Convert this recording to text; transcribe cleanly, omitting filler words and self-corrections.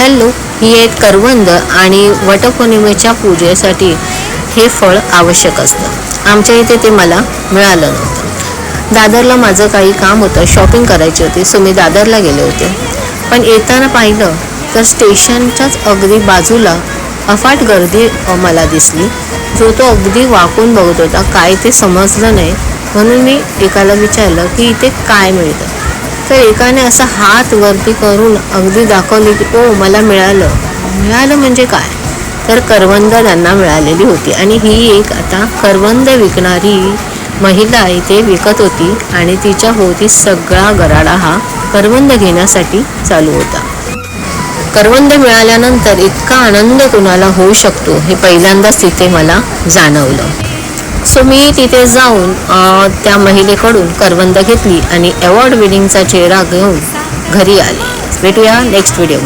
Hello, ही एक करवंद आणि वटपौर्णिमेच्या पूजेसाठी हे फळ आवश्यक असतं. आमच्या इथे ते मला मिळालं नव्हतं. दादरला माझं काही काम होतं, शॉपिंग करायची होती, सो मी दादरला गेले होते. पण येताना पाहिलं तर स्टेशनच्याच अगदी बाजूला अफाट गर्दी मला दिसली. जो तो अगदी वाकून बघत होता. काय ते समजलं नाही, म्हणून मी एकाला विचारलं की इथे काय मिळतं. तर एकाने असा हात वरती करून अगदी दाखवले की ओ मला मिळालं म्हणजे काय, तर करवंद त्यांना मिळालेली होती. आणि ही एक आता करवंद विकणारी महिला इथे विकत होती आणि तिच्या भोवती सगळा गराडा हा करवंद घेण्यासाठी चालू होता. करवंद मिळाल्यानंतर इतका आनंद कुणाला होऊ शकतो हे पहिल्यांदाच तिथे मला जाणवलं. सो मी तिथे जाऊन त्या महिलेकडून करवंद घेतली आणि अवॉर्ड विनिंगचा चेहरा घेऊन घरी आले. भेटूया नेक्स्ट व्हिडिओ.